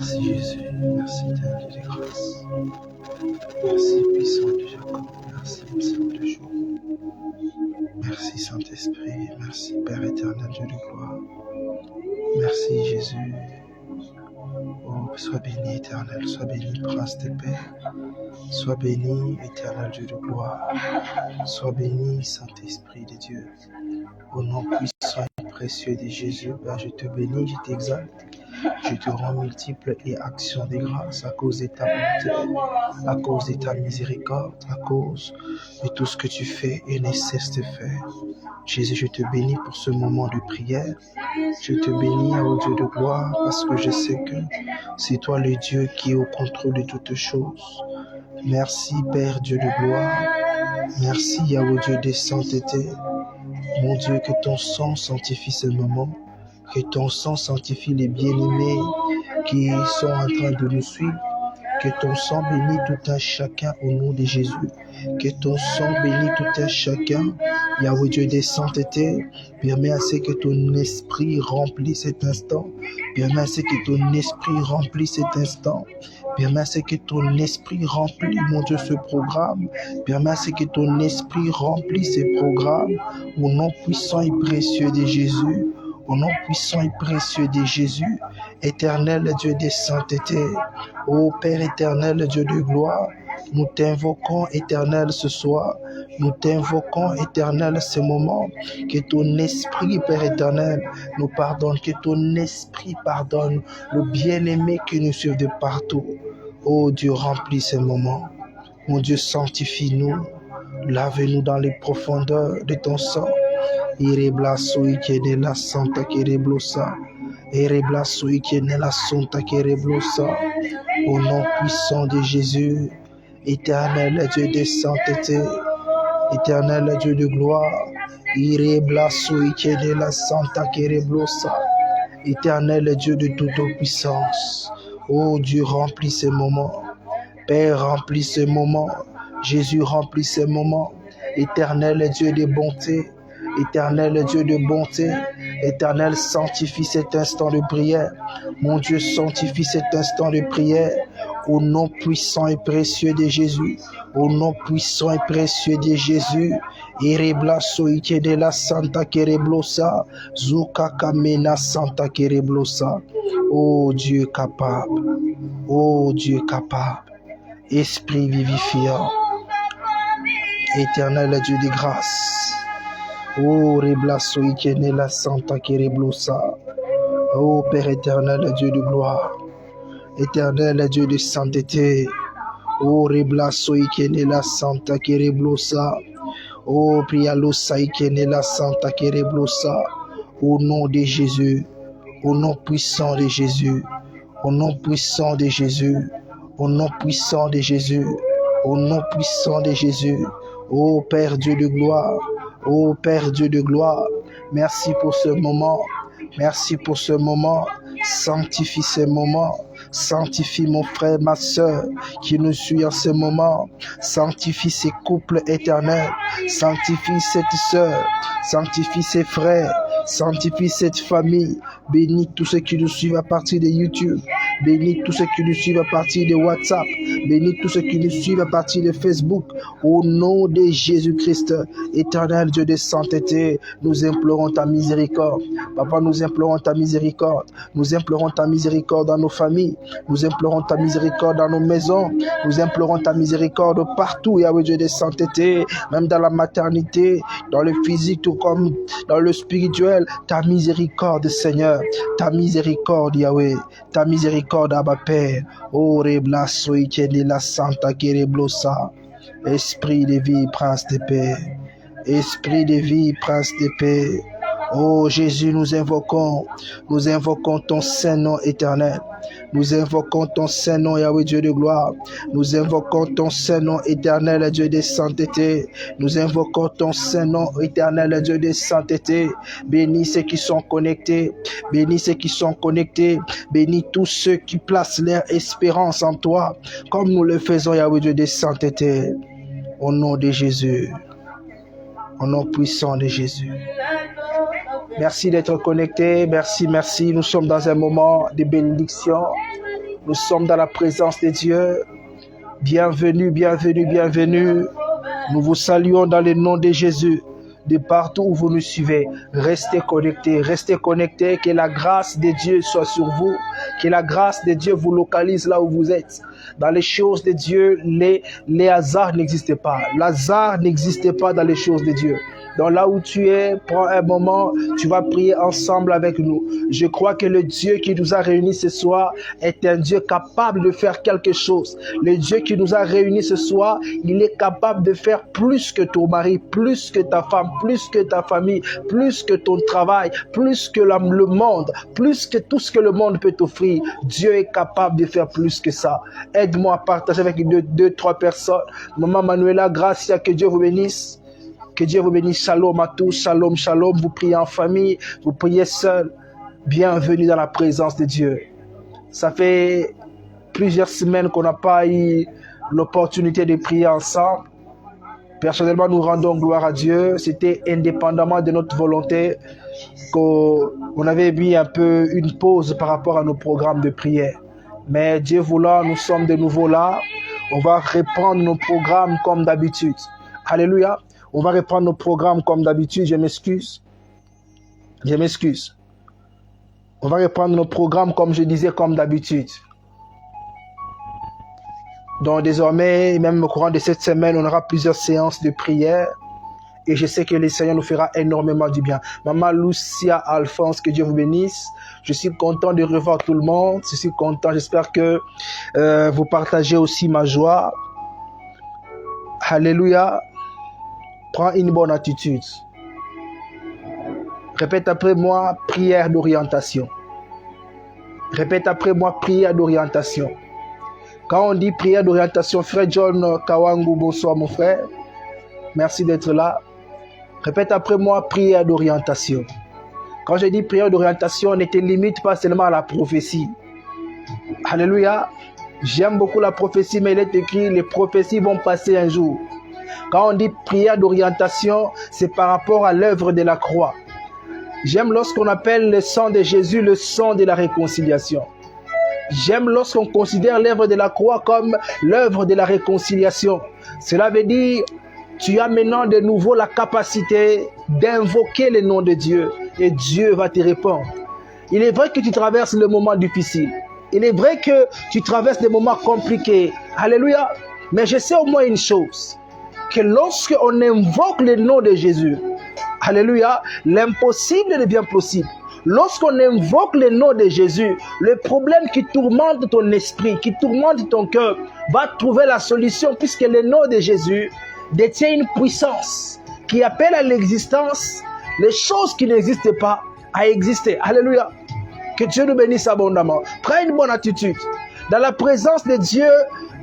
Merci Jésus, merci Dieu de grâce. Merci puissant de Jacob, merci puissant de jour. Merci Saint-Esprit, merci Père éternel, Dieu de gloire. Merci Jésus. Oh, sois béni éternel, sois béni Prince de paix. Sois béni éternel Dieu de gloire. Sois béni Saint-Esprit de Dieu. Au nom puissant et précieux de Jésus, Père, je te bénis, je t'exalte. Je te rends multiples et actions de grâce à cause de ta bonté, à cause de ta miséricorde, à cause de tout ce que tu fais et ne cesse de faire. Jésus, je te bénis pour ce moment de prière. Je te bénis, ô Dieu de gloire, parce que je sais que c'est toi le Dieu qui est au contrôle de toutes choses. Merci, Père Dieu de gloire. Merci, Yahweh Dieu de sainteté. Mon Dieu, que ton sang sanctifie ce moment. Que ton sang sanctifie les bien-aimés qui sont en train de nous suivre. Que ton sang bénisse tout un chacun au nom de Jésus. Que ton sang bénisse tout un chacun. Yahweh Dieu de sainteté, permets à ce que ton esprit remplisse cet instant. Permets à ce que ton esprit remplisse cet instant. Permets à ce que ton esprit remplisse, mon Dieu, ce programme. Permets à ce que ton esprit remplisse ce programme. Au nom puissant et précieux de Jésus. Au nom puissant et précieux de Jésus, éternel Dieu de sainteté, ô Père éternel Dieu de gloire, nous t'invoquons éternel ce soir, nous t'invoquons éternel ce moment, que ton esprit Père éternel nous pardonne, que ton esprit pardonne le bien-aimé qui nous suit de partout. Ô Dieu, remplis ce moment, mon Dieu, sanctifie-nous, lave-nous dans les profondeurs de ton sang. Ireblasui qui est la santa qui reblossa. Ireblasui qui est la santa qui reblossa. Au nom puissant de Jésus, éternel Dieu de sainteté, éternel Dieu de gloire. Ireblasui qui est la santa qui reblossa. Éternel Dieu de toute puissance. Oh Dieu, remplis ce moment. Père, remplis ce moment. Jésus, remplis ce moment. Éternel Dieu de bonté. Éternel Dieu de bonté, éternel, sanctifie cet instant de prière. Mon Dieu, sanctifie cet instant de prière. Au nom puissant et précieux de Jésus. Au nom puissant et précieux de Jésus. Ireblaso ike de la Santa Kereblosa. Zuka Kamena Santa Kereblosa. Oh Dieu capable. Oh Dieu capable. Esprit vivifiant. Éternel Dieu de grâce. Oh, Reblasso, Ikene, la Santa Kereblosa. Oh, Père éternel, Dieu de gloire. Éternel, Dieu de sainteté. Oh, Reblasso, Ikene, la Santa Kereblosa. Oh, Prialosa, Ikene, la Santa Kereblosa. Au nom de Jésus. Au nom puissant de Jésus. Au nom puissant de Jésus. Au nom puissant de Jésus. Au nom puissant de Jésus. Oh, Père Dieu de gloire. Oh Père Dieu de gloire, merci pour ce moment, merci pour ce moment, sanctifie ce moment, sanctifie mon frère, ma soeur qui nous suit en ce moment, sanctifie ces couples éternels, sanctifie cette soeur, sanctifie ses frères, sanctifie cette famille, bénis tous ceux qui nous suivent à partir de YouTube, bénis tous ceux qui nous suivent à partir de WhatsApp, bénis tous ceux qui nous suivent à partir de Facebook, au nom de Jésus-Christ, éternel Dieu de sainteté, nous implorons ta miséricorde. Papa, nous implorons ta miséricorde. Nous implorons ta miséricorde dans nos familles. Nous implorons ta miséricorde dans nos maisons. Nous implorons ta miséricorde partout, Yahweh Dieu de sainteté, même dans la maternité, dans le physique, tout comme dans le spirituel. Ta miséricorde, Seigneur. Ta miséricorde, Yahweh. Ta miséricorde, Abba Père. Oh, Reblasso, Ikene, la Santa Kereblosa. Esprit de vie, Prince de paix. Esprit de vie, Prince de paix. Oh Jésus, nous invoquons ton Saint-Nom éternel. Nous invoquons ton Saint-Nom, Yahweh Dieu de gloire. Nous invoquons ton Saint-Nom éternel, Dieu de sainteté. Nous invoquons ton Saint-Nom éternel, Dieu de sainteté. Bénis ceux qui sont connectés. Bénis ceux qui sont connectés. Bénis tous ceux qui placent leur espérance en toi, comme nous le faisons, Yahweh Dieu de sainteté. Au nom de Jésus. Au nom puissant de Jésus. Merci d'être connecté. Merci. Nous sommes dans un moment de bénédiction. Nous sommes dans la présence de Dieu. Bienvenue, bienvenue, bienvenue. Nous vous saluons dans le nom de Jésus. De partout où vous nous suivez, restez connectés, que la grâce de Dieu soit sur vous, que la grâce de Dieu vous localise là où vous êtes. Dans les choses de Dieu, les hasards n'existent pas. L'hasard n'existe pas dans les choses de Dieu. Donc là où tu es, prends un moment, tu vas prier ensemble avec nous. Je crois que le Dieu qui nous a réunis ce soir est un Dieu capable de faire quelque chose. Le Dieu qui nous a réunis ce soir, il est capable de faire plus que ton mari, plus que ta femme, plus que ta famille, plus que ton travail, plus que le monde, plus que tout ce que le monde peut t'offrir. Dieu est capable de faire plus que ça. Aide-moi à partager avec deux, trois personnes. Maman Manuela, Gracia, que Dieu vous bénisse. Que Dieu vous bénisse. Shalom à tous. Shalom, shalom. Vous priez en famille. Vous priez seul. Bienvenue dans la présence de Dieu. Ça fait plusieurs semaines qu'on n'a pas eu l'opportunité de prier ensemble. Personnellement, nous rendons gloire à Dieu. C'était indépendamment de notre volonté qu'on avait mis un peu une pause par rapport à nos programmes de prière. Mais Dieu voulant, nous sommes de nouveau là. On va reprendre nos programmes comme d'habitude. Alléluia. On va reprendre nos programmes comme d'habitude. Je m'excuse. On va reprendre nos programmes comme je disais, comme d'habitude. Donc désormais, même au courant de cette semaine, on aura plusieurs séances de prière. Et je sais que le Seigneur nous fera énormément du bien. Maman Lucia Alphonse, que Dieu vous bénisse. Je suis content de revoir tout le monde. Je suis content. J'espère que vous partagez aussi ma joie. Alléluia. Prends une bonne attitude. Répète après moi, prière d'orientation. Répète après moi, prière d'orientation. Quand on dit prière d'orientation, frère John Kawangu, bonsoir mon frère. Merci d'être là. Répète après moi, prière d'orientation. Quand je dis prière d'orientation, ne te limite pas seulement à la prophétie. Alléluia. J'aime beaucoup la prophétie, mais il est écrit, les prophéties vont passer un jour. Quand on dit prière d'orientation, c'est par rapport à l'œuvre de la croix. J'aime lorsqu'on appelle le sang de Jésus le sang de la réconciliation. J'aime lorsqu'on considère l'œuvre de la croix comme l'œuvre de la réconciliation. Cela veut dire, tu as maintenant de nouveau la capacité d'invoquer le nom de Dieu et Dieu va te répondre. Il est vrai que tu traverses le moment difficile. Il est vrai que tu traverses des moments compliqués. Alléluia. Mais je sais au moins une chose, que lorsqu'on invoque le nom de Jésus, alléluia, l'impossible devient possible. Lorsqu'on invoque le nom de Jésus, le problème qui tourmente ton esprit, qui tourmente ton cœur, va trouver la solution puisque le nom de Jésus détient une puissance qui appelle à l'existence les choses qui n'existent pas à exister. Alléluia. Que Dieu nous bénisse abondamment. Prends une bonne attitude. Dans la présence de Dieu,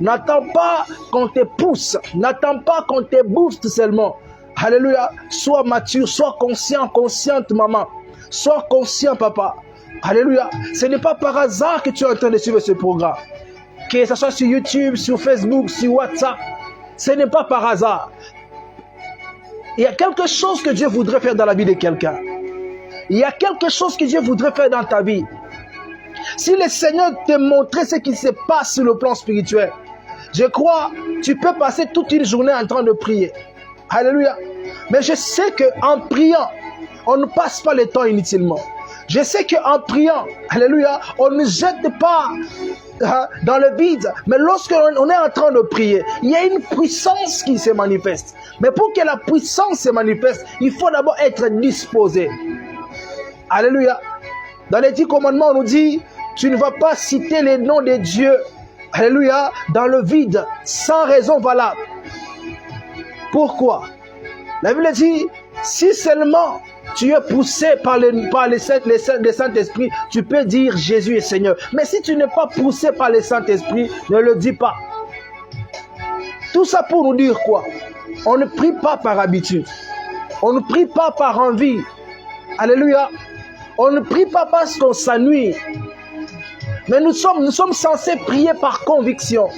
n'attends pas qu'on te pousse, n'attends pas qu'on te booste seulement. Alléluia. Sois mature, sois conscient, consciente maman. Sois conscient papa. Alléluia. Ce n'est pas par hasard que tu es en train de suivre ce programme. Que ce soit sur YouTube, sur Facebook, sur WhatsApp. Ce n'est pas par hasard. Il y a quelque chose que Dieu voudrait faire dans la vie de quelqu'un. Il y a quelque chose que Dieu voudrait faire dans ta vie. Si le Seigneur te montrait ce qui se passe sur le plan spirituel, je crois, tu peux passer toute une journée en train de prier. Alléluia. Mais je sais qu'en priant, on ne passe pas le temps inutilement. Je sais qu'en priant, alléluia, on ne jette pas dans le vide. Mais lorsqu'on est en train de prier, il y a une puissance qui se manifeste. Mais pour que la puissance se manifeste, il faut d'abord être disposé. Alléluia. Dans les 10 commandements, on nous dit, tu ne vas pas citer les noms de Dieu, alléluia, dans le vide, sans raison valable. Pourquoi? La Bible dit, si seulement tu es poussé par le Saint-Esprit, tu peux dire Jésus est Seigneur. Mais si tu n'es pas poussé par le Saint-Esprit, ne le dis pas. Tout ça pour nous dire quoi? On ne prie pas par habitude. On ne prie pas par envie. Alléluia. On ne prie pas parce qu'on s'ennuie. Mais nous sommes censés prier par conviction.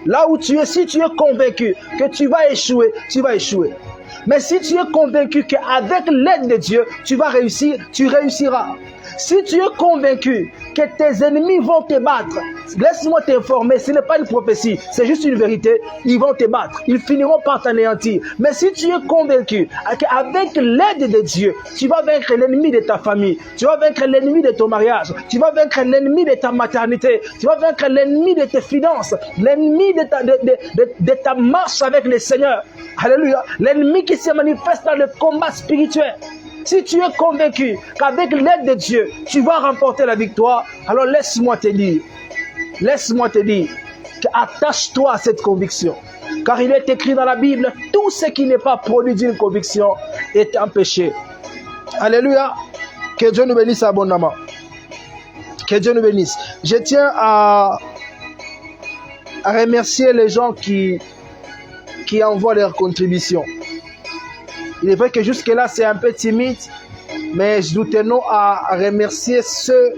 Là où tu es, si tu es convaincu que tu vas échouer, tu vas échouer. Mais si tu es convaincu qu'avec l'aide de Dieu, tu vas réussir, tu réussiras. Si tu es convaincu que tes ennemis vont te battre, laisse-moi t'informer, ce n'est pas une prophétie, c'est juste une vérité, ils vont te battre, ils finiront par t'anéantir. Mais si tu es convaincu qu'avec l'aide de Dieu, tu vas vaincre l'ennemi de ta famille, tu vas vaincre l'ennemi de ton mariage, tu vas vaincre l'ennemi de ta maternité, tu vas vaincre l'ennemi de tes finances, l'ennemi de ta marche avec le Seigneur. Alléluia. L'ennemi qui se manifeste dans le combat spirituel. Si tu es convaincu qu'avec l'aide de Dieu, tu vas remporter la victoire, alors laisse-moi te dire, attache-toi à cette conviction. Car il est écrit dans la Bible, tout ce qui n'est pas produit d'une conviction est un péché. Alléluia. Que Dieu nous bénisse abondamment. Que Dieu nous bénisse. Je tiens à remercier les gens qui envoient leurs contributions. Il est vrai que jusque-là, c'est un peu timide, mais nous tenons à remercier ceux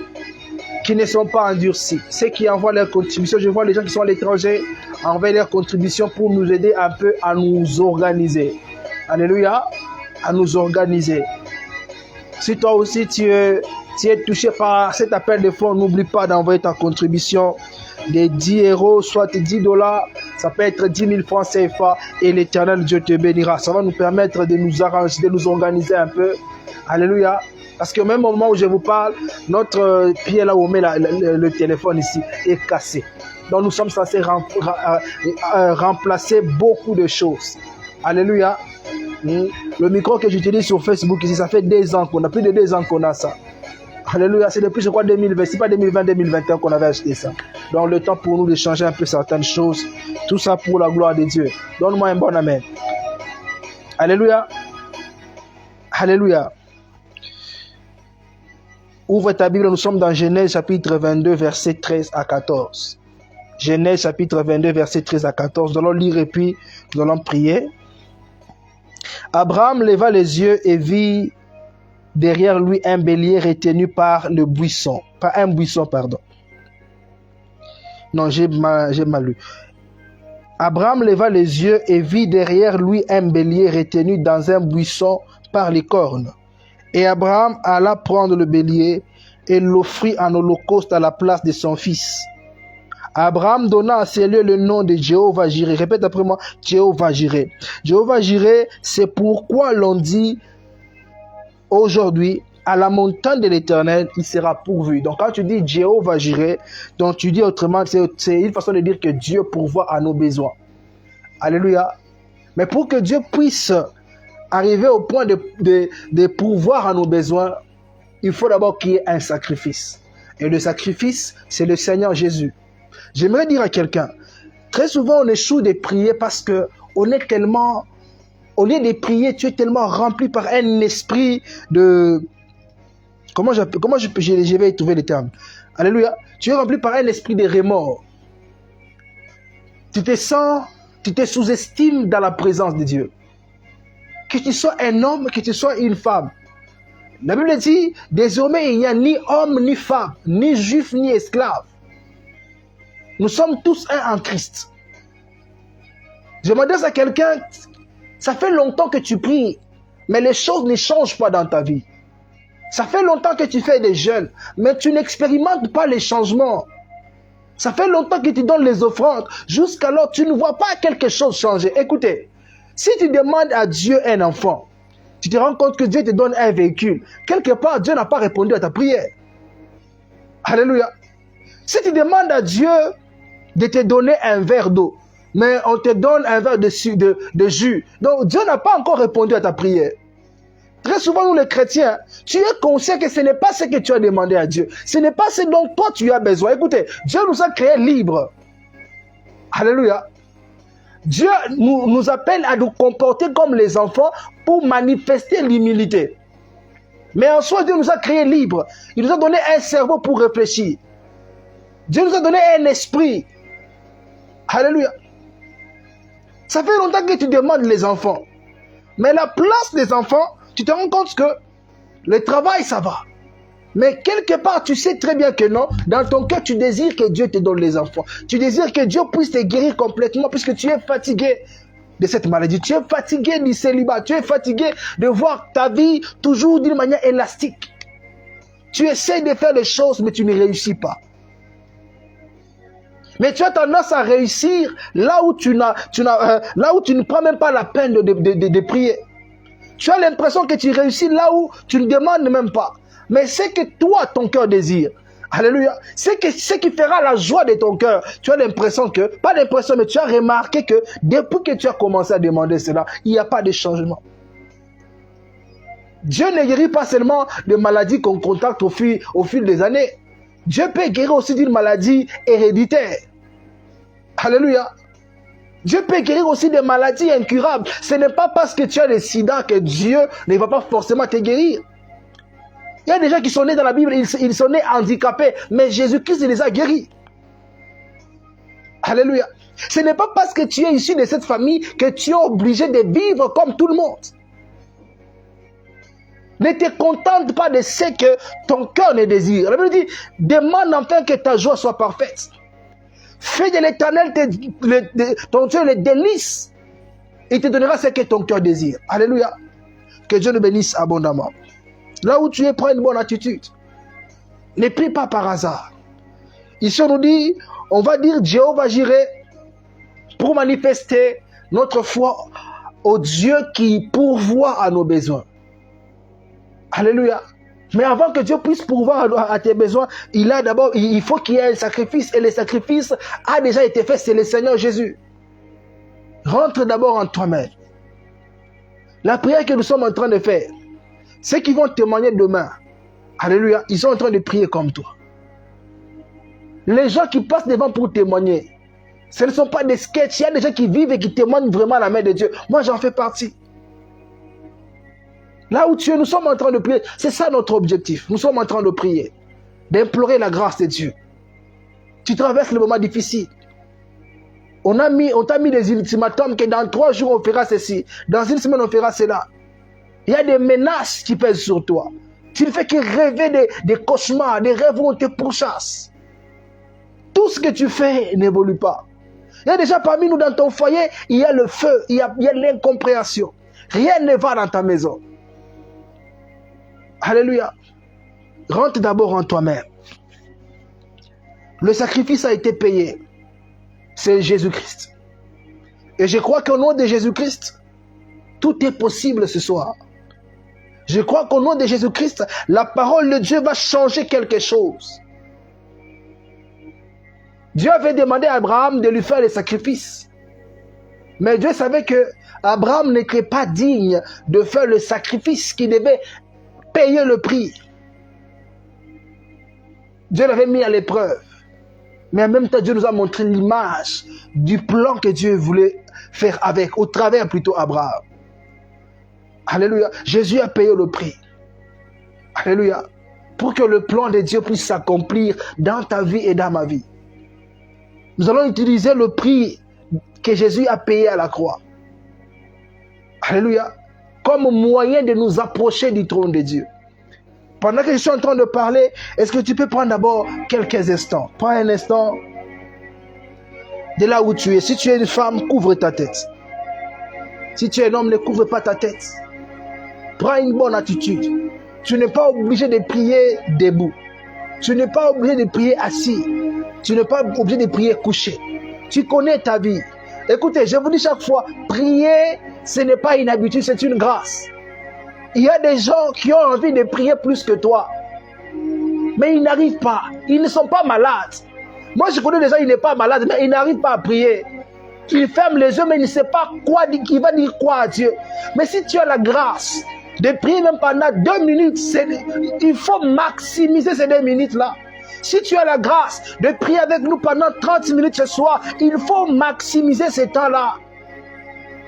qui ne sont pas endurcis, ceux qui envoient leurs contributions. Je vois les gens qui sont à l'étranger envoyer leurs contributions pour nous aider un peu à nous organiser. Alléluia, à nous organiser. Si toi aussi tu es touché par cet appel de fonds, n'oublie pas d'envoyer ta contribution de 10 €, soit 10 $, ça peut être 10 000 francs CFA et l'Éternel Dieu te bénira. Ça va nous permettre de nous arranger, de nous organiser un peu. Alléluia. Parce que même au moment où je vous parle, notre pied là où on met le téléphone ici est cassé. Donc nous sommes censés remplacer beaucoup de choses. Alléluia. Le micro que j'utilise sur Facebook ici, ça fait 2 ans qu'on a, plus de 2 ans qu'on a ça. Alléluia, c'est depuis je crois 2020, c'est pas 2020-2021 qu'on avait acheté ça. Donc le temps pour nous de changer un peu certaines choses. Tout ça pour la gloire de Dieu. Donne-moi un bon amen. Alléluia. Alléluia. Ouvre ta Bible, nous sommes dans Genèse chapitre 22, verset 13 à 14. Genèse chapitre 22, verset 13 à 14. Nous allons lire et puis nous allons prier. Abraham leva les yeux et vit derrière lui un bélier retenu par un buisson, pardon. Non, j'ai mal lu. Abraham leva les yeux et vit derrière lui un bélier retenu dans un buisson par les cornes. Et Abraham alla prendre le bélier et l'offrit en holocauste à la place de son fils. Abraham donna à ce lieu le nom de Jéhovah Jireh. Répète après moi, Jéhovah Jireh. Jéhovah Jireh, c'est pourquoi l'on dit aujourd'hui, à la montagne de l'Éternel, il sera pourvu. Donc quand tu dis Jéhovah Jireh, donc tu dis autrement, c'est une façon de dire que Dieu pourvoit à nos besoins. Alléluia. Mais pour que Dieu puisse arriver au point de pourvoir à nos besoins, il faut d'abord qu'il y ait un sacrifice. Et le sacrifice, c'est le Seigneur Jésus. J'aimerais dire à quelqu'un, très souvent on échoue de prier parce que on est tellement, au lieu de prier, tu es tellement rempli par un esprit de... Comment je vais trouver les termes? Alléluia. Tu es rempli par un esprit de remords. Tu te sous-estimes dans la présence de Dieu. Que tu sois un homme, que tu sois une femme. La Bible dit, désormais il n'y a ni homme ni femme, ni juif ni esclave. Nous sommes tous un en Christ. Je m'adresse à quelqu'un, ça fait longtemps que tu pries, mais les choses ne changent pas dans ta vie. Ça fait longtemps que tu fais des jeûnes, mais tu n'expérimentes pas les changements. Ça fait longtemps que tu donnes les offrandes, jusqu'alors tu ne vois pas quelque chose changer. Écoutez, si tu demandes à Dieu un enfant, tu te rends compte que Dieu te donne un véhicule. Quelque part, Dieu n'a pas répondu à ta prière. Alléluia. Si tu demandes à Dieu de te donner un verre d'eau, mais on te donne un verre de jus, donc Dieu n'a pas encore répondu à ta prière. Très souvent, nous les chrétiens, tu es conscient que ce n'est pas ce que tu as demandé à Dieu. Ce n'est pas ce dont toi tu as besoin. Écoutez, Dieu nous a créés libres. Alléluia. Dieu nous appelle à nous comporter comme les enfants pour manifester l'humilité. Mais en soi, Dieu nous a créés libres. Il nous a donné un cerveau pour réfléchir. Dieu nous a donné un esprit. Alléluia. Ça fait longtemps que tu demandes les enfants. Mais la place des enfants, tu te rends compte que le travail, ça va. Mais quelque part, tu sais très bien que non. Dans ton cœur, tu désires que Dieu te donne les enfants. Tu désires que Dieu puisse te guérir complètement puisque tu es fatigué de cette maladie. Tu es fatigué du célibat. Tu es fatigué de voir ta vie toujours d'une manière élastique. Tu essaies de faire des choses, mais tu ne réussis pas. Mais tu as tendance à réussir là où tu ne prends même pas la peine de prier. Tu as l'impression que tu réussis là où tu ne demandes même pas. Mais c'est que toi, ton cœur désire. Alléluia. C'est ce qui fera la joie de ton cœur. Tu as l'impression que, pas l'impression, mais tu as remarqué que depuis que tu as commencé à demander cela, il n'y a pas de changement. Dieu ne guérit pas seulement de maladies qu'on contacte au fil des années. Dieu peut guérir aussi d'une maladie héréditaire. Alléluia. Dieu peut guérir aussi des maladies incurables. Ce n'est pas parce que tu as des sida que Dieu ne va pas forcément te guérir. Il y a des gens qui sont nés dans la Bible, ils sont nés handicapés, mais Jésus-Christ les a guéris. Alléluia. Ce n'est pas parce que tu es issu de cette famille que tu es obligé de vivre comme tout le monde. Ne te contente pas de ce que ton cœur ne désire. La Bible dit, demande enfin que ta joie soit parfaite. Fais de l'Éternel ton Dieu le délice. Il te donnera ce que ton cœur désire. Alléluia. Que Dieu nous bénisse abondamment. Là où tu es, prends une bonne attitude. Ne prie pas par hasard. Ici, on nous dit, on va dire Jéhovah Jireh pour manifester notre foi au Dieu qui pourvoit à nos besoins. Alléluia. Mais avant que Dieu puisse pourvoir à tes besoins, il faut qu'il y ait un sacrifice. Et le sacrifice a déjà été fait, c'est le Seigneur Jésus. Rentre d'abord en toi-même. La prière que nous sommes en train de faire, ceux qui vont témoigner demain, alléluia, ils sont en train de prier comme toi. Les gens qui passent devant pour témoigner, ce ne sont pas des sketchs. Il y a des gens qui vivent et qui témoignent vraiment à la main de Dieu. Moi, j'en fais partie. Là où tu es, nous sommes en train de prier. C'est ça notre objectif. Nous sommes en train de prier, d'implorer la grâce de Dieu. Tu traverses le moment difficile. On t'a mis des ultimatums que dans 3 jours on fera ceci, dans 1 semaine on fera cela. Il y a des menaces qui pèsent sur toi. Tu ne fais que rêver des cauchemars, des rêves où on te pourchasse. Tout ce que tu fais n'évolue pas. Il y a déjà parmi nous dans ton foyer, il y a le feu, il y a l'incompréhension. Rien ne va dans ta maison. Alléluia. Rentre d'abord en toi-même. Le sacrifice a été payé. C'est Jésus-Christ. Et je crois qu'au nom de Jésus-Christ, tout est possible ce soir. Je crois qu'au nom de Jésus-Christ, la parole de Dieu va changer quelque chose. Dieu avait demandé à Abraham de lui faire les sacrifices. Mais Dieu savait que Abraham n'était pas digne de faire le sacrifice qui devait payer le prix. Dieu l'avait mis à l'épreuve. Mais en même temps, Dieu nous a montré l'image du plan que Dieu voulait faire au travers plutôt Abraham. Alléluia. Jésus a payé le prix. Alléluia. Pour que le plan de Dieu puisse s'accomplir dans ta vie et dans ma vie. Nous allons utiliser le prix que Jésus a payé à la croix. Alléluia. Comme moyen de nous approcher du trône de Dieu. Pendant que je suis en train de parler, est-ce que tu peux prendre d'abord quelques instants? Prends un instant de là où tu es. Si tu es une femme, couvre ta tête. Si tu es un homme, ne couvre pas ta tête. Prends une bonne attitude. Tu n'es pas obligé de prier debout. Tu n'es pas obligé de prier assis. Tu n'es pas obligé de prier couché. Tu connais ta vie. Écoutez, je vous dis chaque fois, prier, ce n'est pas une habitude, c'est une grâce. Il y a des gens qui ont envie de prier plus que toi. Mais ils n'arrivent pas. Ils ne sont pas malades. Moi, je connais des gens, ils ne sont pas malades, mais ils n'arrivent pas à prier. Ils ferment les yeux, mais ils ne savent pas quoi dire. Il va dire quoi à Dieu. Mais si tu as la grâce de prier même pendant 2 minutes, il faut maximiser ces 2 minutes-là. Si tu as la grâce de prier avec nous pendant 30 minutes ce soir, il faut maximiser ce temps-là.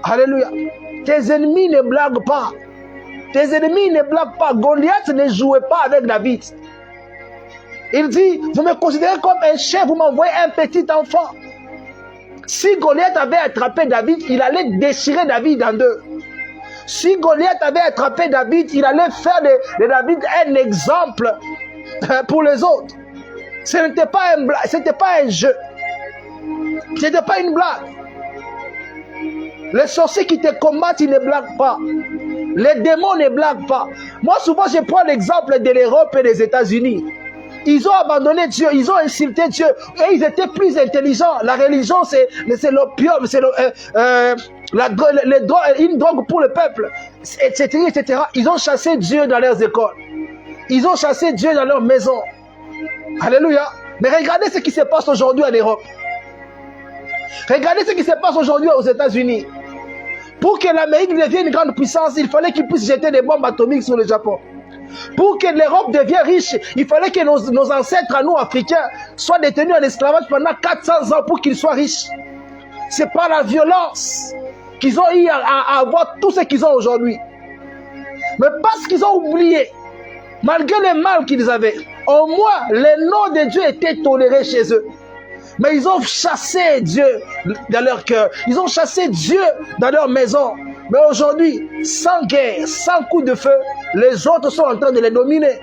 Alléluia. Tes ennemis ne blaguent pas. Tes ennemis ne blaguent pas. Goliath ne jouait pas avec David. Il dit, vous me considérez comme un chef, vous m'envoyez un petit enfant. Si Goliath avait attrapé David, il allait déchirer David en 2. Si Goliath avait attrapé David, il allait faire de David un exemple pour les autres. Ce n'était pas un jeu. Ce n'était pas une blague. Les sorciers qui te combattent, ils ne blaguent pas. Les démons ne blaguent pas. Moi, souvent, je prends l'exemple de l'Europe et des États-Unis. Ils ont abandonné Dieu, ils ont insulté Dieu, et ils étaient plus intelligents. La religion, c'est l'opium, c'est une drogue pour le peuple, etc., etc. Ils ont chassé Dieu dans leurs écoles. Ils ont chassé Dieu dans leurs maisons. Alléluia. Mais regardez ce qui se passe aujourd'hui en Europe. Regardez ce qui se passe aujourd'hui aux États-Unis. Pour que l'Amérique devienne une grande puissance, il fallait qu'ils puissent jeter des bombes atomiques sur le Japon. Pour que l'Europe devienne riche, il fallait que nos ancêtres, à nous, Africains, soient détenus en esclavage pendant 400 ans pour qu'ils soient riches. C'est par la violence qu'ils ont eu à avoir tout ce qu'ils ont aujourd'hui. Mais parce qu'ils ont oublié, malgré le mal qu'ils avaient, au moins, le nom de Dieu était toléré chez eux. Mais ils ont chassé Dieu dans leur cœur. Ils ont chassé Dieu dans leur maison. Mais aujourd'hui, sans guerre, sans coup de feu, les autres sont en train de les dominer.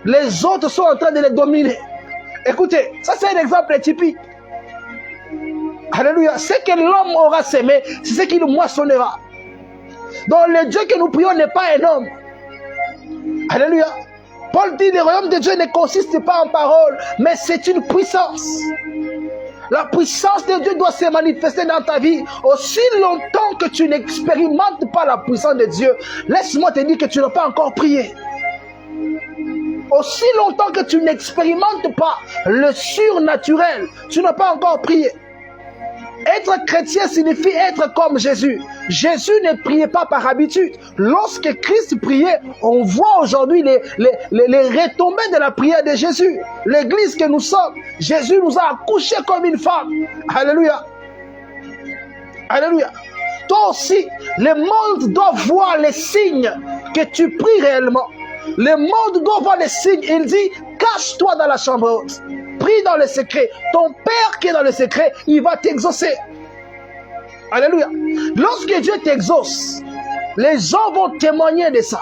Les autres sont en train de les dominer. Écoutez, ça c'est un exemple typique. Alléluia. Ce que l'homme aura semé, c'est ce qu'il moissonnera. Donc le Dieu que nous prions n'est pas un homme. Alléluia. Paul dit, le royaume de Dieu ne consiste pas en paroles, mais c'est une puissance. La puissance de Dieu doit se manifester dans ta vie. Aussi longtemps que tu n'expérimentes pas la puissance de Dieu, laisse-moi te dire que tu n'as pas encore prié. Aussi longtemps que tu n'expérimentes pas le surnaturel, tu n'as pas encore prié. Être chrétien signifie être comme Jésus. Jésus ne priait pas par habitude. Lorsque Christ priait, on voit aujourd'hui les retombées de la prière de Jésus. L'église que nous sommes, Jésus nous a accouchés comme une femme. Alléluia. Alléluia. Toi aussi, le monde doit voir les signes que tu pries réellement. Le monde doit voir les signes. Il dit, cache-toi dans la chambre haute. Prie dans le secret. Ton Père qui est dans le secret, il va t'exaucer. Alléluia. Lorsque Dieu t'exauce, les gens vont témoigner de ça.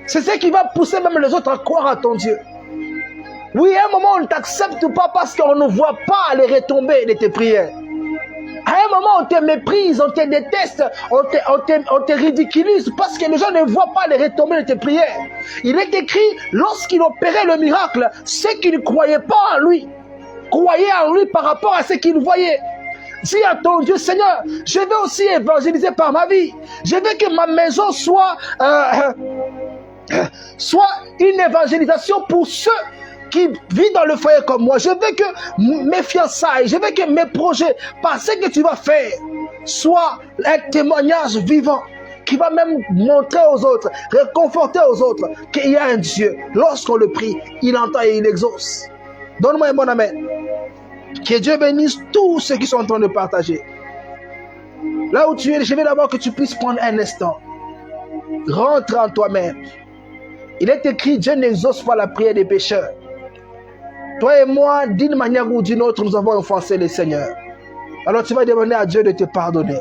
C'est ce qui va pousser même les autres à croire à ton Dieu. Oui, à un moment, on ne t'accepte pas parce qu'on ne voit pas les retombées de tes prières. À un moment, on te méprise, on te déteste, on te ridiculise parce que les gens ne voient pas les retombées de tes prières. Il est écrit, lorsqu'il opérait le miracle, ceux qui ne croyaient pas en lui, croyaient en lui par rapport à ce qu'ils voyaient. Dis à ton Dieu, Seigneur, je veux aussi évangéliser par ma vie. Je veux que ma maison soit une évangélisation pour ceux qui vit dans le foyer comme moi. Je veux que mes fiançailles, je veux que mes projets, par ce que tu vas faire, soient un témoignage vivant qui va même montrer aux autres, réconforter aux autres qu'il y a un Dieu. Lorsqu'on le prie, il entend et il exauce. Donne-moi un bon amen. Que Dieu bénisse tous ceux qui sont en train de partager. Là où tu es, je veux d'abord que tu puisses prendre un instant. Rentre en toi-même. Il est écrit, Dieu n'exauce pas la prière des pécheurs. Toi et moi, d'une manière ou d'une autre, nous avons offensé le Seigneur. Alors tu vas demander à Dieu de te pardonner.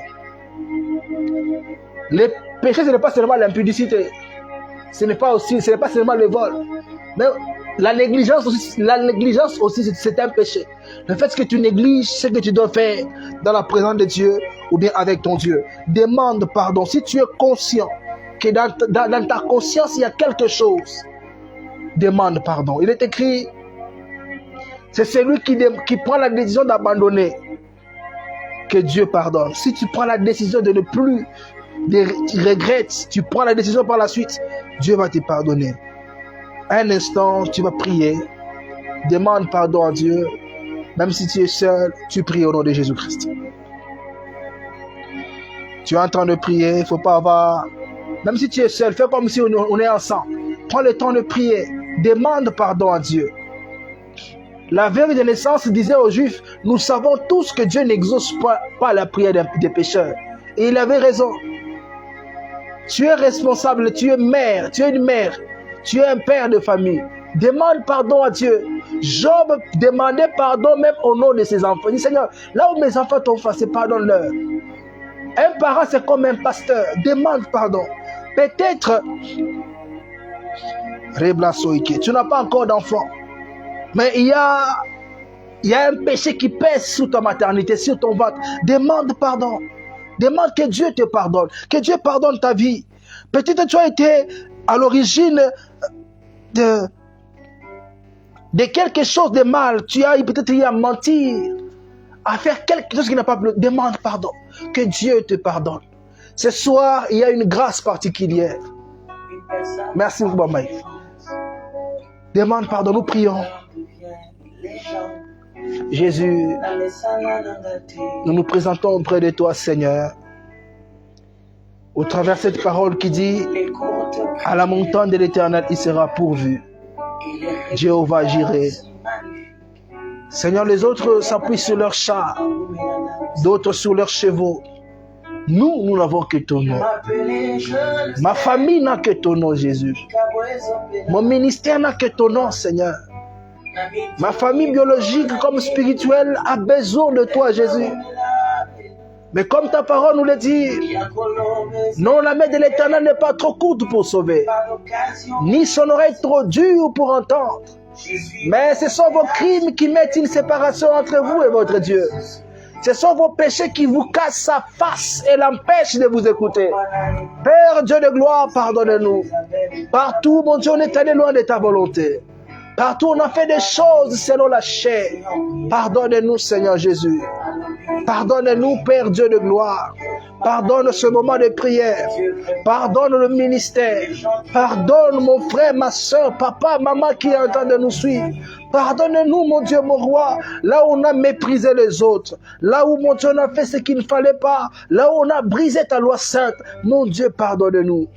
Le péché, ce n'est pas seulement l'impudicité. Ce n'est pas seulement le vol. Mais la négligence aussi, c'est un péché. Le fait que tu négliges ce que tu dois faire dans la présence de Dieu ou bien avec ton Dieu. Demande pardon. Si tu es conscient que dans ta conscience, il y a quelque chose, demande pardon. Il est écrit, c'est celui qui prend la décision d'abandonner que Dieu pardonne. Si tu prends la décision de ne plus regretter, tu prends la décision par la suite, Dieu va te pardonner. Un instant, tu vas prier. Demande pardon à Dieu. Même si tu es seul, tu pries au nom de Jésus-Christ. Tu es en train de prier, il ne faut pas avoir... Même si tu es seul, fais comme si on est ensemble. Prends le temps de prier. Demande pardon à Dieu. La veuve de naissance disait aux Juifs, nous savons tous que Dieu n'exauce pas la prière des pécheurs. Et il avait raison. Tu es responsable, tu es mère, tu es une mère, tu es un père de famille. Demande pardon à Dieu. Job demandait pardon même au nom de ses enfants. Il dit, Seigneur, là où mes enfants t'ont fait, pardonne-leur. Un parent, c'est comme un pasteur. Demande pardon. Peut-être, tu n'as pas encore d'enfant. Mais il y a un péché qui pèse sur ta maternité, sur ton ventre. Demande pardon. Demande que Dieu te pardonne. Que Dieu pardonne ta vie. Peut-être tu as été à l'origine de quelque chose de mal. Tu as peut-être eu à mentir, à faire quelque chose qui n'a pas plu. Demande pardon. Que Dieu te pardonne. Ce soir, il y a une grâce particulière. Merci beaucoup, Maman. Demande pardon, nous prions. Jésus, nous nous présentons auprès de toi, Seigneur, au travers de cette parole qui dit, à la montagne de l'Éternel, il sera pourvu. Jéhovah Jireh. Seigneur, les autres s'appuient sur leurs chars, d'autres sur leurs chevaux. Nous n'avons que ton nom. Ma famille n'a que ton nom, Jésus. Mon ministère n'a que ton nom, Seigneur. Ma famille biologique comme spirituelle a besoin de toi, Jésus. Mais comme ta parole nous le dit, non, la main de l'Éternel n'est pas trop courte pour sauver, ni son oreille trop dure pour entendre. Mais ce sont vos crimes qui mettent une séparation entre vous et votre Dieu. Ce sont vos péchés qui vous cassent sa face et l'empêchent de vous écouter. Père Dieu de gloire, pardonne-nous. Partout, mon Dieu, on est allé loin de ta volonté. Partout, on a fait des choses selon la chair. Pardonne-nous, Seigneur Jésus. Pardonne-nous, Père Dieu de gloire. Pardonne ce moment de prière. Pardonne le ministère. Pardonne mon frère, ma soeur, papa, maman qui est en train de nous suivre. Pardonne-nous, mon Dieu, mon roi, là où on a méprisé les autres, là où, mon Dieu, on a fait ce qu'il ne fallait pas, là où on a brisé ta loi sainte. Mon Dieu, pardonne-nous.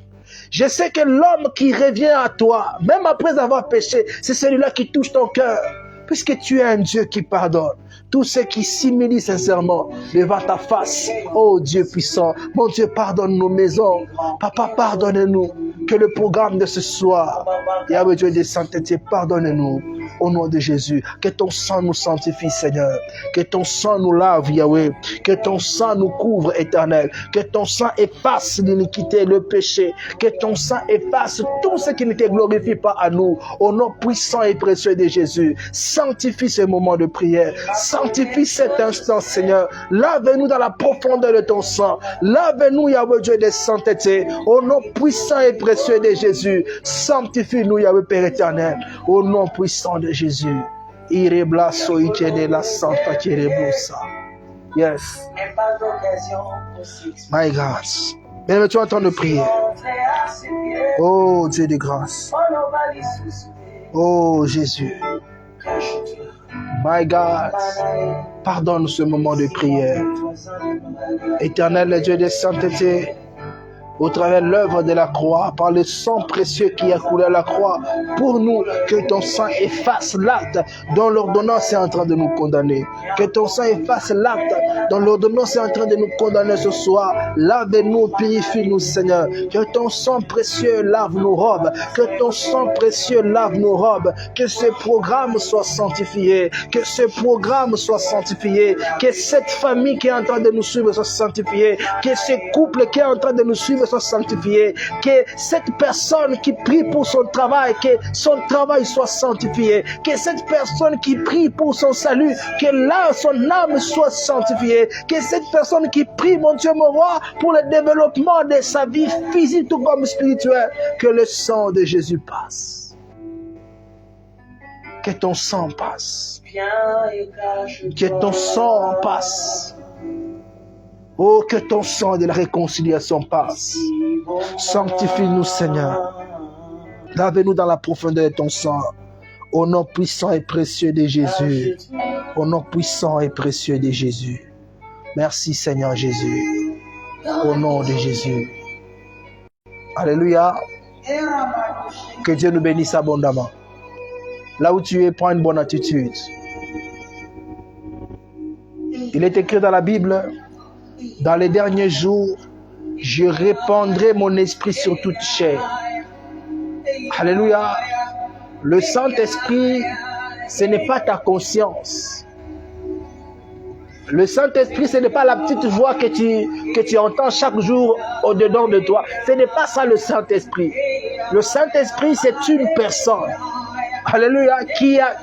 Je sais que l'homme qui revient à toi, même après avoir péché, c'est celui-là qui touche ton cœur. Puisque tu es un Dieu qui pardonne. Tous ceux qui s'humilient sincèrement devant ta face. Oh Dieu puissant, mon Dieu, pardonne nos maisons. Papa, pardonne-nous. Que le programme de ce soir, Yahweh Dieu des saintetés, pardonne-nous. Au nom de Jésus, que ton sang nous sanctifie, Seigneur. Que ton sang nous lave, Yahweh. Que ton sang nous couvre, Éternel. Que ton sang efface l'iniquité, le péché. Que ton sang efface tout ce qui ne te glorifie pas à nous. Au nom puissant et précieux de Jésus. Sanctifie ce moment de prière. Sanctifie cet instant, Seigneur. Lave-nous dans la profondeur de ton sang. Lave-nous, Yahweh Dieu des saintetés. Au nom puissant et précieux de Jésus. Sanctifie-nous, Yahweh Père éternel. Au nom puissant de Jésus. Irebla soïtiene la santa kirebusa. Yes. My God. Bien, tu es en train de prier. Oh Dieu de grâce. Oh Jésus. My God. Pardonne ce moment de prière. Éternel, le Dieu des saintetés, au travers de l'œuvre de la croix, par le sang précieux qui a coulé à la croix, pour nous, que ton sang efface l'acte dont l'ordonnance est en train de nous condamner. Que ton sang efface l'acte dont l'ordonnance est en train de nous condamner ce soir. Lave-nous, purifie-nous, Seigneur. Que ton sang précieux lave nos robes. Que ton sang précieux lave nos robes. Que ce programme soit sanctifié. Que ce programme soit sanctifié. Que cette famille qui est en train de nous suivre soit sanctifiée. Que ce couple qui est en train de nous suivre soit sanctifié, que cette personne qui prie pour son travail, que son travail soit sanctifié, que cette personne qui prie pour son salut, que là son âme soit sanctifiée, que cette personne qui prie, mon Dieu, mon roi, pour le développement de sa vie physique tout comme spirituelle, que le sang de Jésus passe. Que ton sang passe. Que ton sang passe. Oh, que ton sang de la réconciliation passe. Sanctifie-nous, Seigneur. Lave-nous dans la profondeur de ton sang. Au nom puissant et précieux de Jésus. Au nom puissant et précieux de Jésus. Merci, Seigneur Jésus. Au nom de Jésus. Alléluia. Que Dieu nous bénisse abondamment. Là où tu es, prends une bonne attitude. Il est écrit dans la Bible, dans les derniers jours, je répandrai mon esprit sur toute chair. Alléluia. Le Saint-Esprit, ce n'est pas ta conscience. Le Saint-Esprit, ce n'est pas la petite voix que tu entends chaque jour au-dedans de toi. Ce n'est pas ça le Saint-Esprit. Le Saint-Esprit, c'est une personne. Alléluia.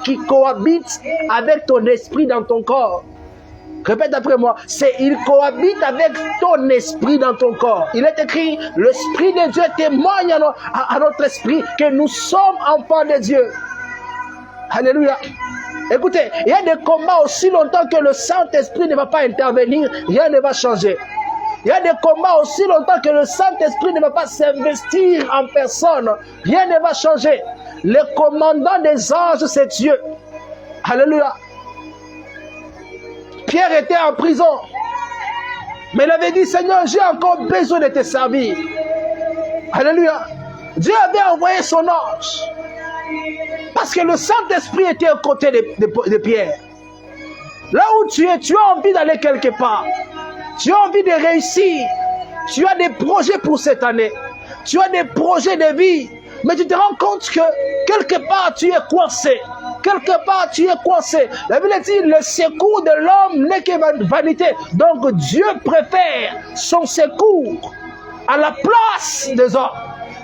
Qui cohabite avec ton esprit dans ton corps. Répète après moi. Il cohabite avec ton esprit dans ton corps. Il est écrit, l'Esprit de Dieu témoigne à notre esprit que nous sommes enfants de Dieu. Alléluia. Écoutez, il y a des combats aussi longtemps que le Saint-Esprit ne va pas intervenir, rien ne va changer. Il y a des combats aussi longtemps que le Saint-Esprit ne va pas s'investir en personne, rien ne va changer. Le commandant des anges, c'est Dieu. Alléluia. Pierre était en prison, mais il avait dit, Seigneur, j'ai encore besoin de te servir. Alléluia. Dieu avait envoyé son ange, parce que le Saint-Esprit était aux côtés de Pierre. Là où tu es, tu as envie d'aller quelque part. Tu as envie de réussir. Tu as des projets pour cette année. Tu as des projets de vie. Mais tu te rends compte que quelque part tu es coincé. Quelque part tu es coincé. La Bible dit, le secours de l'homme n'est que vanité. Donc Dieu préfère son secours à la place des hommes.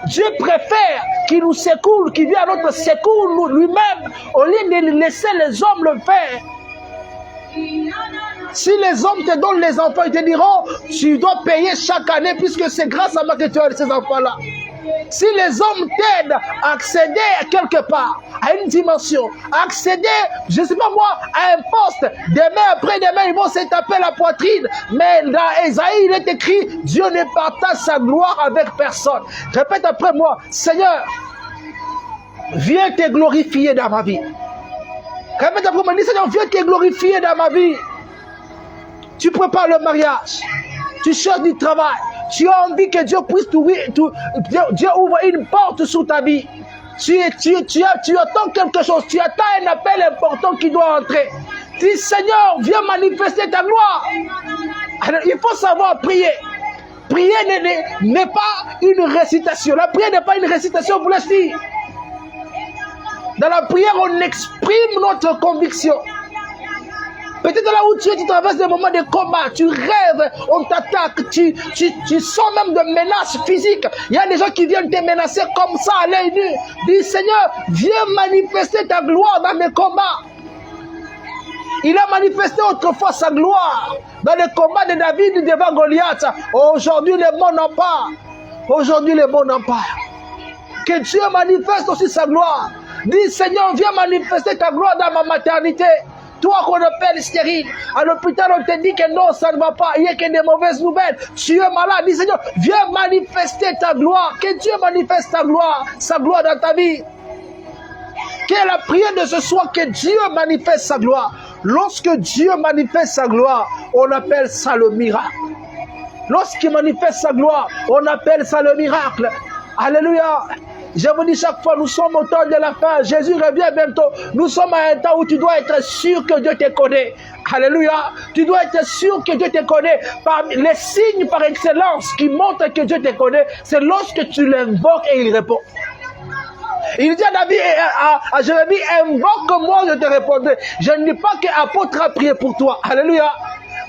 Dieu préfère qu'il nous secoue, qu'il vienne à notre secours lui-même, au lieu de laisser les hommes le faire. Si les hommes te donnent les enfants, ils te diront, tu dois payer chaque année, puisque c'est grâce à moi que tu as ces enfants-là. Si les hommes t'aident à accéder à quelque part, à une dimension, à accéder, je ne sais pas moi, à un poste, demain après demain, ils vont se taper la poitrine. Mais dans Ésaïe, il est écrit, Dieu ne partage sa gloire avec personne. Répète après moi, Seigneur, viens te glorifier dans ma vie. Répète après moi, dis Seigneur, viens te glorifier dans ma vie. Tu prépares le mariage, tu cherches du travail, tu as envie que Dieu puisse Dieu ouvre une porte sur ta vie. Tu attends quelque chose, tu attends un appel important qui doit entrer. Dis Seigneur, viens manifester ta gloire. Alors, il faut savoir prier. Prier n'est pas une récitation. La prière n'est pas une récitation pour les filles. Dans la prière, on exprime notre conviction. Peut-être là où tu es, tu traverses des moments de combat, tu rêves, on t'attaque, tu sens même de menaces physiques. Il y a des gens qui viennent te menacer comme ça à l'œil nu. Dis Seigneur, viens manifester ta gloire dans mes combats. Il a manifesté autrefois sa gloire dans les combats de David devant Goliath. Aujourd'hui, le monde en parle. Aujourd'hui, le monde en parle. Que Dieu manifeste aussi sa gloire. Dis Seigneur, viens manifester ta gloire dans ma maternité. Toi qu'on appelle stérile, à l'hôpital on te dit que non, ça ne va pas, il n'y a que des mauvaises nouvelles, tu es malade, dis Seigneur, viens manifester ta gloire, que Dieu manifeste ta gloire, sa gloire dans ta vie. Quelle est la prière de ce soir, que Dieu manifeste sa gloire. Lorsque Dieu manifeste sa gloire, on appelle ça le miracle. Lorsqu'il manifeste sa gloire, on appelle ça le miracle. Alléluia. Je vous dis chaque fois, nous sommes au temps de la fin. Jésus revient bientôt. Nous sommes à un temps où tu dois être sûr que Dieu te connaît. Alléluia. Tu dois être sûr que Dieu te connaît. Les signes par excellence qui montrent que Dieu te connaît, c'est lorsque tu l'invoques et il répond. Il dit à David, à Jérémie, invoque-moi, je te répondrai. Je ne dis pas qu'apôtre a prié pour toi. Alléluia.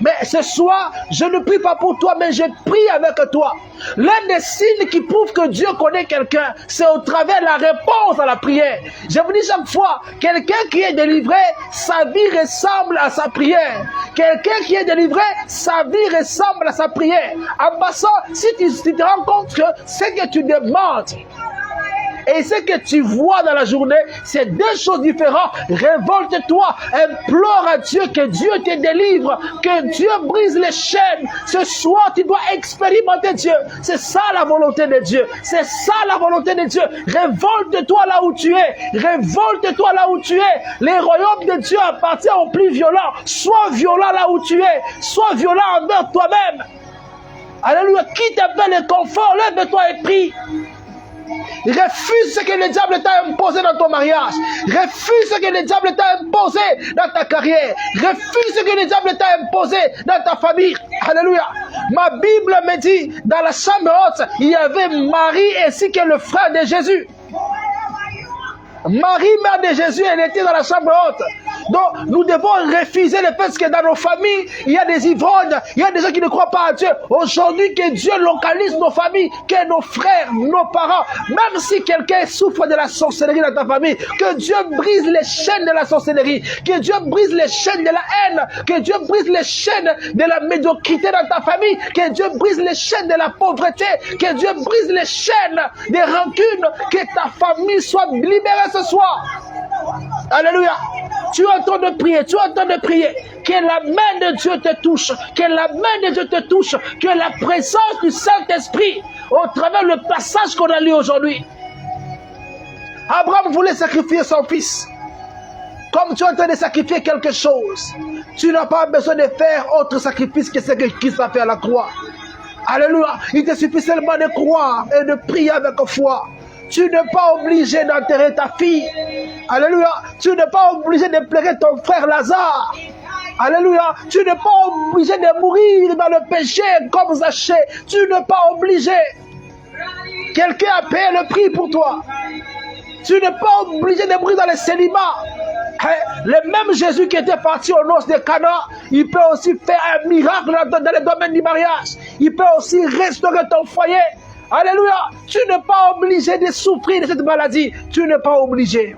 Mais ce soir, je ne prie pas pour toi, mais je prie avec toi. L'un des signes qui prouve que Dieu connaît quelqu'un, c'est au travers de la réponse à la prière. Je vous dis chaque fois, quelqu'un qui est délivré, sa vie ressemble à sa prière. Quelqu'un qui est délivré, sa vie ressemble à sa prière. En passant, si tu te rends compte que ce que tu demandes et ce que tu vois dans la journée, c'est deux choses différentes. Révolte-toi, implore à Dieu que Dieu te délivre, que Dieu brise les chaînes. Ce soir, tu dois expérimenter Dieu. C'est ça la volonté de Dieu. C'est ça la volonté de Dieu. Révolte-toi là où tu es. Révolte-toi là où tu es. Les royaumes de Dieu appartiennent aux plus violents. Sois violent là où tu es. Sois violent envers toi-même. Alléluia. Quitte un peu le confort, lève-toi et prie. Refuse ce que le diable t'a imposé dans ton mariage. Refuse ce que le diable t'a imposé dans ta carrière. Refuse ce que le diable t'a imposé dans ta famille. Alléluia. Ma Bible me dit, dans la chambre haute, il y avait Marie ainsi que le frère de Jésus. Marie, mère de Jésus, elle était dans la chambre haute. Donc, nous devons refuser le fait que dans nos familles, il y a des ivrognes, il y a des gens qui ne croient pas à Dieu. Aujourd'hui, que Dieu localise nos familles, que nos frères, nos parents, même si quelqu'un souffre de la sorcellerie dans ta famille, que Dieu brise les chaînes de la sorcellerie, que Dieu brise les chaînes de la haine, que Dieu brise les chaînes de la médiocrité dans ta famille, que Dieu brise les chaînes de la pauvreté, que Dieu brise les chaînes des rancunes, que ta famille soit libérée ce soir. Alléluia. Tu es en train de prier, tu es en train de prier. Que la main de Dieu te touche, que la main de Dieu te touche, que la présence du Saint-Esprit, au travers le passage qu'on a lu aujourd'hui. Abraham voulait sacrifier son fils. Comme tu es en train de sacrifier quelque chose, tu n'as pas besoin de faire autre sacrifice que ce que Christ a fait à la croix. Alléluia. Il te suffit seulement de croire et de prier avec foi. Tu n'es pas obligé d'enterrer ta fille. Alléluia. Tu n'es pas obligé de pleurer ton frère Lazare. Alléluia. Tu n'es pas obligé de mourir dans le péché comme Zachée. Tu n'es pas obligé. Quelqu'un a payé le prix pour toi. Tu n'es pas obligé de mourir dans le célibat. Le même Jésus qui était parti aux noces de Cana, il peut aussi faire un miracle dans le domaine du mariage. Il peut aussi restaurer ton foyer. Alléluia. Tu n'es pas obligé de souffrir de cette maladie. Tu n'es pas obligé.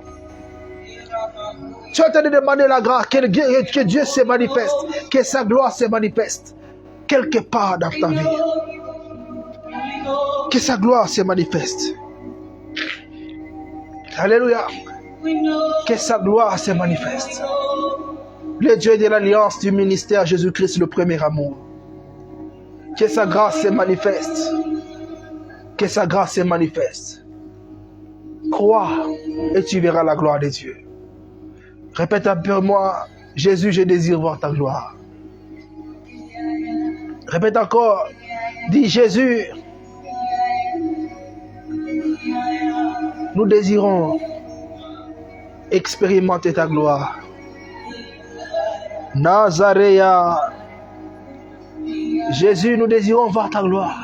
Tu es en train de demander la grâce, que Dieu se manifeste, que sa gloire se manifeste quelque part dans ta vie. Que sa gloire se manifeste. Alléluia. Que sa gloire se manifeste. Le Dieu de l'alliance du ministère Jésus-Christ, le premier amour. Que sa grâce se manifeste. Que sa grâce se manifeste. Crois et tu verras la gloire de Dieu. Répète après moi, Jésus, je désire voir ta gloire. Répète encore, dis Jésus, nous désirons expérimenter ta gloire. Nazaréa, Jésus, nous désirons voir ta gloire.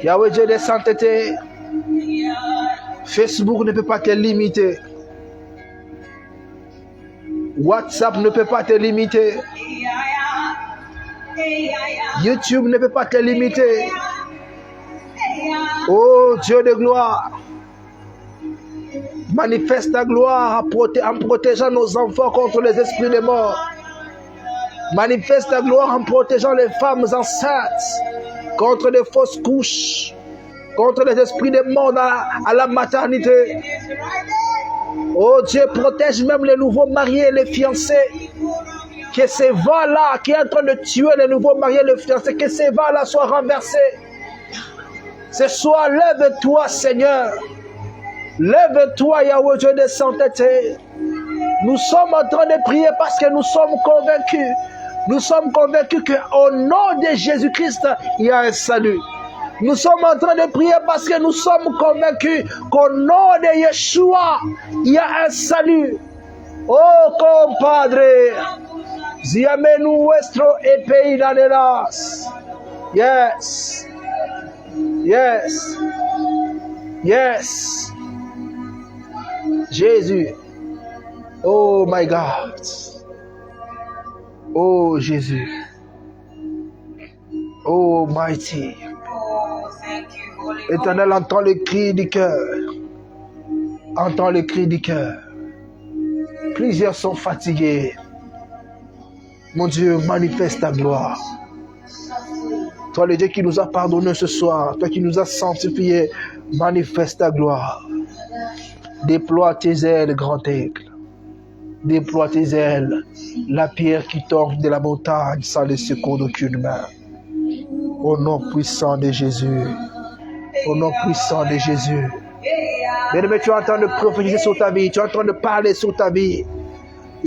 Yahweh Dieu de sainteté, Facebook ne peut pas te limiter. WhatsApp ne peut pas te limiter. YouTube ne peut pas te limiter. Oh Dieu de gloire, manifeste ta gloire en protégeant nos enfants contre les esprits de mort. Manifeste ta gloire en protégeant les femmes enceintes contre les fausses couches, contre les esprits de mort à la maternité. Oh Dieu, protège même les nouveaux mariés et les fiancés. Que ces vents-là qui est en train de tuer les nouveaux mariés et les fiancés, que ces vents-là soient renversés. Ce soir, lève-toi, Seigneur. Lève-toi, Yahweh Dieu de sainteté. Nous sommes en train de prier parce que nous sommes convaincus. Nous sommes convaincus qu'au nom de Jésus-Christ, il y a un salut. Nous sommes en train de prier parce que nous sommes convaincus qu'au nom de Yeshua, il y a un salut. Oh, compadre, ziamenu vuestro e peinaneras. Yes. Yes. Yes. Jésus. Oh my God. Oh Jésus. Oh mighty. Éternel, entends le cri du cœur. Entends le cri du cœur. Plusieurs sont fatigués. Mon Dieu, manifeste ta gloire. Toi, le Dieu qui nous a pardonné ce soir, toi qui nous as sanctifiés, manifeste ta gloire. Déploie tes ailes, grand aigle. Déploie tes ailes, la pierre qui tombe de la montagne sans le secours d'aucune main. Au nom puissant de Jésus. Au nom puissant de Jésus. Bien-aimé, tu es en train de prophétiser sur ta vie. Tu es en train de parler sur ta vie.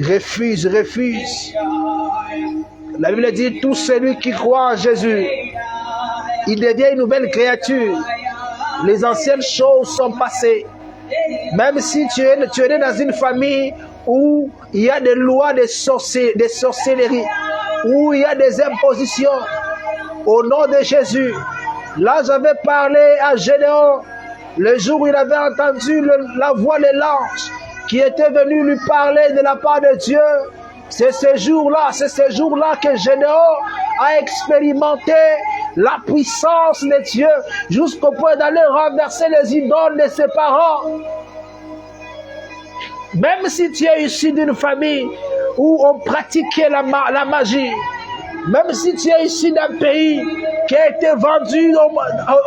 Refuse, refuse. La Bible dit, tout celui qui croit en Jésus, il devient une nouvelle créature. Les anciennes choses sont passées. Même si tu es né dans une famille où il y a des lois de sorcellerie, où il y a des impositions, au nom de Jésus. Là, j'avais parlé à Gédéon le jour où il avait entendu la voix de l'ange qui était venu lui parler de la part de Dieu. C'est ce jour-là que Gédéon a expérimenté la puissance de Dieu jusqu'au point d'aller renverser les idoles de ses parents. Même si tu es issu d'une famille où on pratiquait la magie, même si tu es issu d'un pays qui a été vendu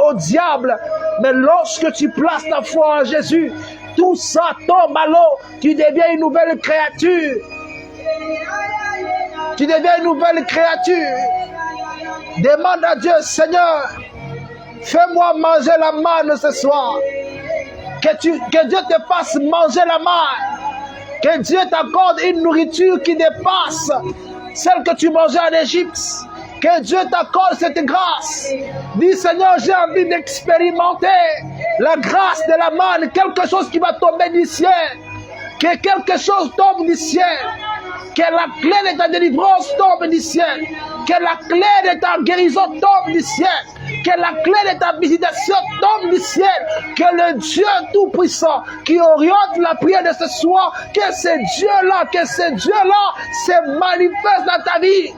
au diable, mais lorsque tu places ta foi en Jésus, tout ça tombe à l'eau, tu deviens une nouvelle créature. Tu deviens une nouvelle créature. Demande à Dieu, Seigneur, fais-moi manger la manne ce soir. Que Dieu te fasse manger la manne. Que Dieu t'accorde une nourriture qui dépasse celle que tu mangeais en Égypte. Que Dieu t'accorde cette grâce. Dis, Seigneur, j'ai envie d'expérimenter la grâce de la manne, quelque chose qui va tomber du ciel. Que quelque chose tombe du ciel. Que la clé de ta délivrance tombe du ciel. Que la clé de ta guérison tombe du ciel. Que la clé de ta visitation tombe du ciel. Que le Dieu Tout-Puissant qui oriente la prière de ce soir, que ce Dieu-là se manifeste dans ta vie.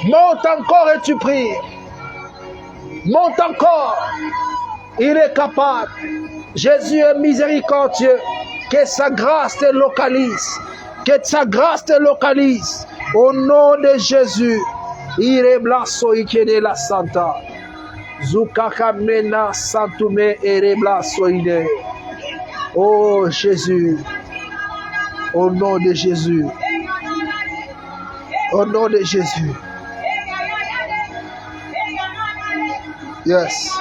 Monte encore et tu pries. Monte encore. Il est capable. Jésus est miséricordieux. Que sa grâce te localise. Que sa grâce te localise. Au nom de Jésus. Ireblaso ikede la santa. Zukakamena santume ereblaso ide. Oh Jésus. Au nom de Jésus. Au nom de Jésus. Yes.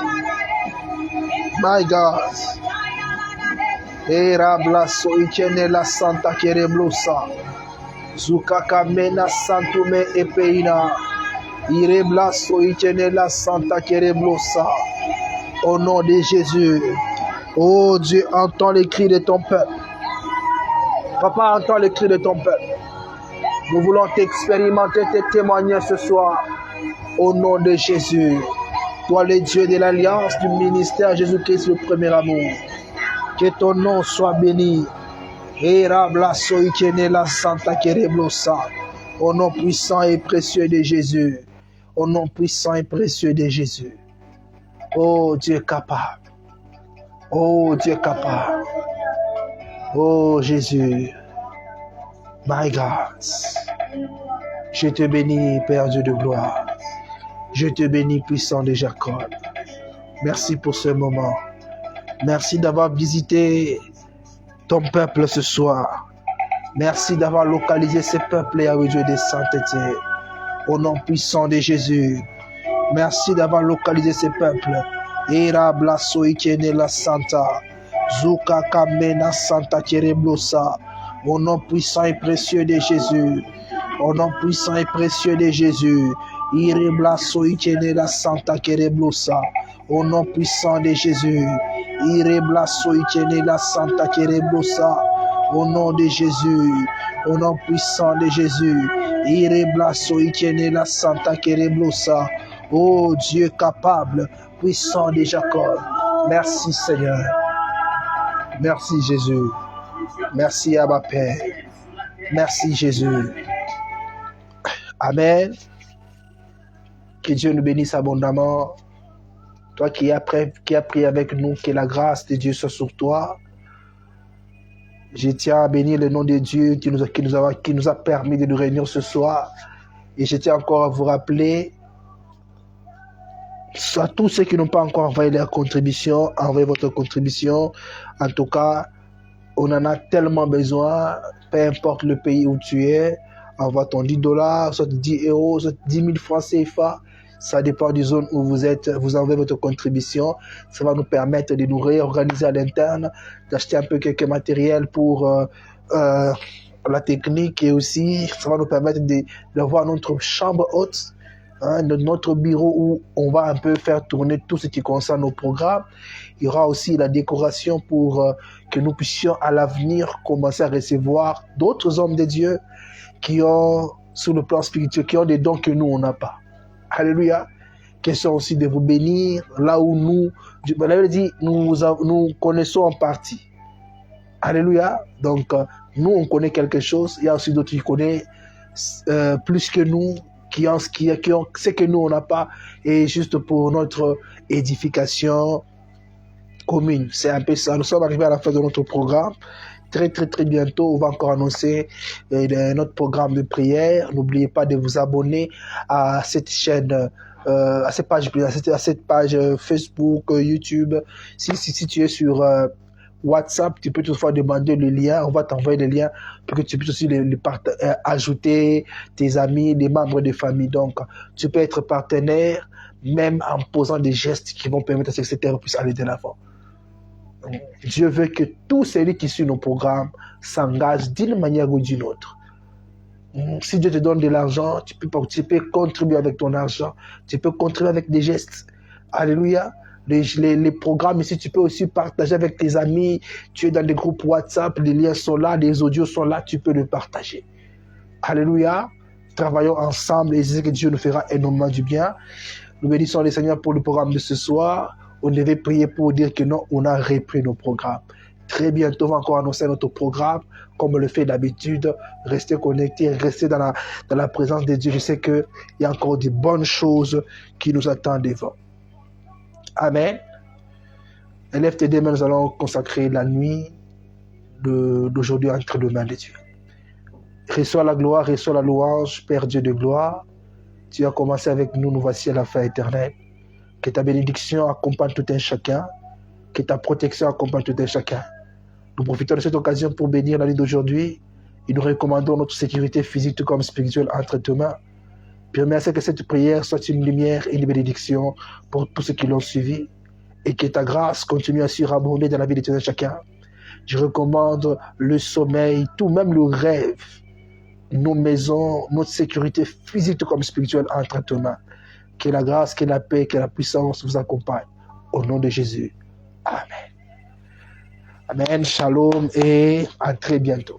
My God. Erablaso ikene la santa kereblosa. Zukakamena santume epeina. Ireblaso ikene la santa kereblosa. Au nom de Jésus. Oh Dieu, entends les cris de ton peuple. Papa, entends les cris de ton peuple. Nous voulons t'expérimenter, te témoigner ce soir. Au nom de Jésus. Toi le Dieu de l'alliance du ministère Jésus-Christ, le premier amour. Que ton nom soit béni. Au nom puissant et précieux de Jésus. Au nom puissant et précieux de Jésus. Oh Dieu capable. Oh Dieu capable. Oh Jésus. My God. Je te bénis, Père Dieu de gloire. Je te bénis, puissant de Jacob. Merci pour ce moment. Merci d'avoir visité ton peuple ce soir. Merci d'avoir localisé ce peuple, Yahweh Dieu de sainteté. Au nom puissant de Jésus. Merci d'avoir localisé ce peuple. Era blaso ikene la santa. Zuka kamena santa kereblosa. Au nom puissant et précieux de Jésus. Au nom puissant et précieux de Jésus. Ireblaso ikene la santa kereblosa. Au nom puissant de Jésus. Ireblaso ikene la santa kereblosa. Au nom de Jésus. Au nom puissant de Jésus. Ireblaso ikene la santa kereblosa. Oh Dieu capable, puissant de Jacob. Merci Seigneur. Merci Jésus. Merci Abba Père. Merci Jésus. Amen. Que Dieu nous bénisse abondamment. Toi qui as prié avec nous, que la grâce de Dieu soit sur toi. Je tiens à bénir le nom de Dieu qui nous a permis de nous réunir ce soir. Et je tiens encore à vous rappeler à tous ceux qui n'ont pas encore envoyé leur contribution, envoyez votre contribution. En tout cas, on en a tellement besoin, peu importe le pays où tu es. Envoie ton $10, soit 10 euros, soit 10 000 francs CFA. Ça dépend du zone où vous êtes. Vous envoyez votre contribution. Ça va nous permettre de nous réorganiser à l'interne, d'acheter un peu quelques matériels pour la technique, et aussi ça va nous permettre d'avoir notre chambre haute, notre bureau où on va un peu faire tourner tout ce qui concerne nos programmes. Il y aura aussi la décoration pour que nous puissions à l'avenir commencer à recevoir d'autres hommes de Dieu qui ont, sur le plan spirituel, qui ont des dons que nous, on n'a pas. Alléluia. Question aussi de vous bénir là où nous connaissons en partie. Alléluia. Donc, nous, on connaît quelque chose. Il y a aussi d'autres qui connaissent plus que nous, qui ont ce que nous, on n'a pas. Et juste pour notre édification commune. C'est un peu ça. Nous sommes arrivés à la fin de notre programme. Très, très, très bientôt, on va encore annoncer notre programme de prière. N'oubliez pas de vous abonner à cette chaîne, à cette page Facebook, YouTube. Si tu es sur WhatsApp, tu peux toutefois demander le lien. On va t'envoyer le lien pour que tu puisses aussi ajouter tes amis, les membres de famille. Donc, tu peux être partenaire, même en posant des gestes qui vont permettre à ce que cette terre puisse aller de l'avant. Dieu veut que tous ceux qui suivent nos programmes s'engagent d'une manière ou d'une autre. Si Dieu te donne de l'argent, tu peux contribuer avec ton argent. Tu peux contribuer avec des gestes. Alléluia. Les programmes ici, tu peux aussi partager avec tes amis. Tu es dans des groupes WhatsApp, les liens sont là, les audios sont là, tu peux le partager. Alléluia. Travaillons ensemble et je sais que Dieu nous fera énormément du bien. Nous bénissons le Seigneur pour le programme de ce soir. On devait prier pour dire que non, on a repris nos programmes. Très bientôt, on va encore annoncer notre programme, comme on le fait d'habitude. Restez connectés, restez dans la présence de Dieu. Je sais qu'il y a encore de bonnes choses qui nous attendent devant. Amen. Élève tes deux mains, nous allons consacrer la nuit d'aujourd'hui entre les mains de Dieu. Reçois la gloire, reçois la louange, Père Dieu de gloire. Tu as commencé avec nous, nous voici à la fin éternelle. Que ta bénédiction accompagne tout un chacun. Que ta protection accompagne tout un chacun. Nous profitons de cette occasion pour bénir la nuit d'aujourd'hui et nous recommandons notre sécurité physique tout comme spirituelle entre tes mains. Permets à ce que cette prière soit une lumière et une bénédiction pour tous ceux qui l'ont suivi et que ta grâce continue à surabonder dans la vie de tout un chacun. Je recommande le sommeil, tout même le rêve, nos maisons, notre sécurité physique tout comme spirituelle entre tes mains. Que la grâce, que la paix, que la puissance vous accompagne. Au nom de Jésus. Amen. Amen. Shalom et à très bientôt.